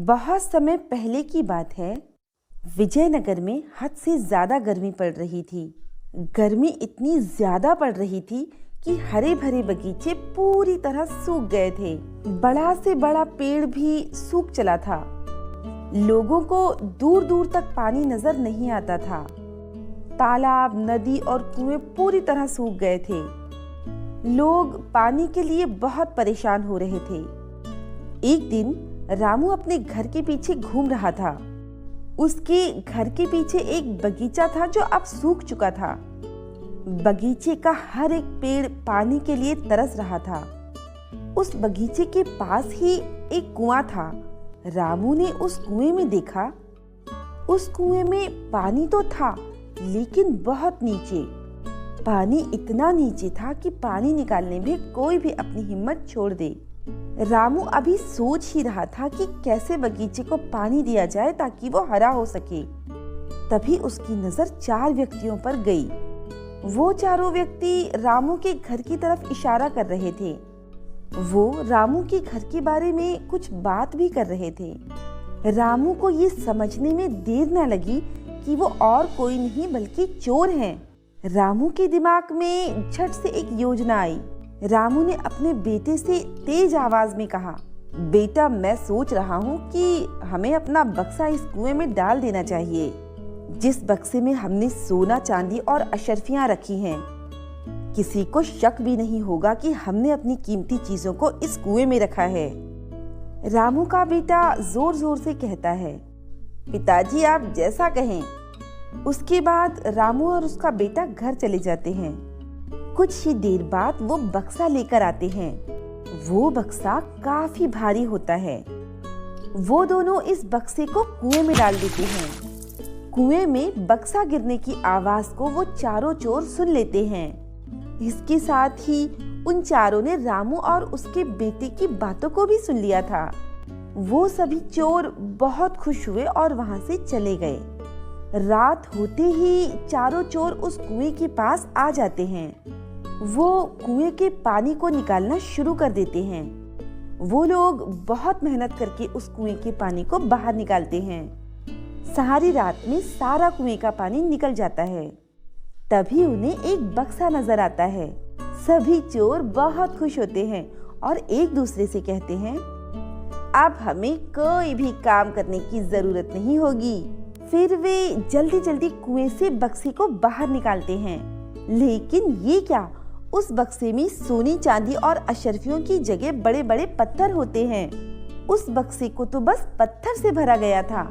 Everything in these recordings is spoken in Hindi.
बहुत समय पहले की बात है। विजयनगर में हद से ज़्यादा गर्मी पड़ रही थी। गर्मी इतनी ज़्यादा पड़ रही थी कि हरे भरे बगीचे पूरी तरह सूख गए थे। बड़ा से बड़ा पेड़ भी सूख चला था। लोगों को दूर दूर तक पानी नजर नहीं आता था। तालाब, नदी और कुएं पूरी तरह सूख गए थे। लोग पानी के लिए बहुत परेशान हो रहे थे। एक दिन रामू अपने घर के पीछे घूम रहा था। उसके घर के पीछे एक बगीचा था जो अब सूख चुका था। बगीचे का हर एक पेड़ पानी के लिए तरस रहा था। उस बगीचे के पास ही एक कुआं था। रामू ने उस कुएं में देखा। उस कुएं में पानी तो था, लेकिन बहुत नीचे। पानी इतना नीचे था कि पानी निकालने में कोई भी अपनी हिम्मत छोड़ दे। रामू अभी सोच ही रहा था कि कैसे बगीचे को पानी दिया जाए ताकि वो हरा हो सके। तभी उसकी नजर 4 व्यक्तियों पर गई। वो चारों व्यक्ति रामू के घर की तरफ इशारा कर रहे थे। वो रामू के घर के बारे में कुछ बात भी कर रहे थे। रामू को ये समझने में देर न लगी कि वो और कोई नहीं बल्कि चोर हैं। रामू के दिमाग में झट से एक योजना आई। रामू ने अपने बेटे से तेज आवाज में कहा, बेटा, मैं सोच रहा हूँ कि हमें अपना बक्सा इस कुएं में डाल देना चाहिए, जिस बक्से में हमने सोना, चांदी और अशर्फियां रखी हैं। किसी को शक भी नहीं होगा कि हमने अपनी कीमती चीजों को इस कुएं में रखा है। रामू का बेटा जोर जोर से कहता है, पिताजी, आप जैसा कहें। उसके बाद रामू और उसका बेटा घर चले जाते हैं। कुछ ही देर बाद वो बक्सा लेकर आते हैं। वो बक्सा काफी भारी होता है। वो दोनों इस बक्से को कुएं में डाल देते हैं। कुएं में बक्सा गिरने की आवाज को वो चारों चोर सुन लेते हैं। इसके साथ ही उन चारों ने रामू और उसके बेटे की बातों को भी सुन लिया था। वो सभी चोर बहुत खुश हुए और वहां से चले गए। रात होते ही चारों चोर उस कुएं के पास आ जाते हैं। वो कुएं के पानी को निकालना शुरू कर देते हैं। वो लोग बहुत मेहनत करके उस कुएं के पानी को बाहर निकालते हैं। सारी रात में सारा कुएं का पानी निकल जाता है। तभी उन्हें एक बक्सा नजर आता है। सभी चोर बहुत खुश होते हैं और एक दूसरे से कहते हैं, अब हमें कोई भी काम करने की जरूरत नहीं होगी। फिर वे जल्दी जल्दी कुएं से बक्से को बाहर निकालते हैं। लेकिन ये क्या, उस बक्से में सोने, चांदी और अशर्फियों की जगह बड़े बड़े पत्थर होते हैं। उस बक्से को तो बस पत्थर से भरा गया था।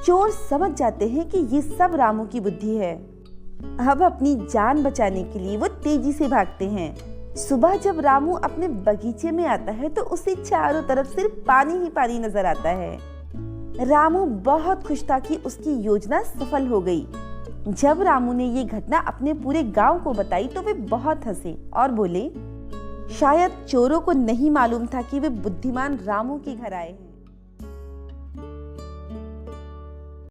चोर समझ जाते हैं कि ये सब रामू की बुद्धि है। अब अपनी जान बचाने के लिए वो तेजी से भागते हैं। सुबह जब रामू अपने बगीचे में आता है तो उसे चारों तरफ सिर्फ पानी ही पानी नजर आता है। रामू बहुत खुश था कि उसकी योजना सफल हो गई। जब रामू ने ये घटना अपने पूरे गांव को बताई तो वे बहुत हंसे और बोले, शायद चोरों को नहीं मालूम था कि वे बुद्धिमान रामू के घर आए हैं।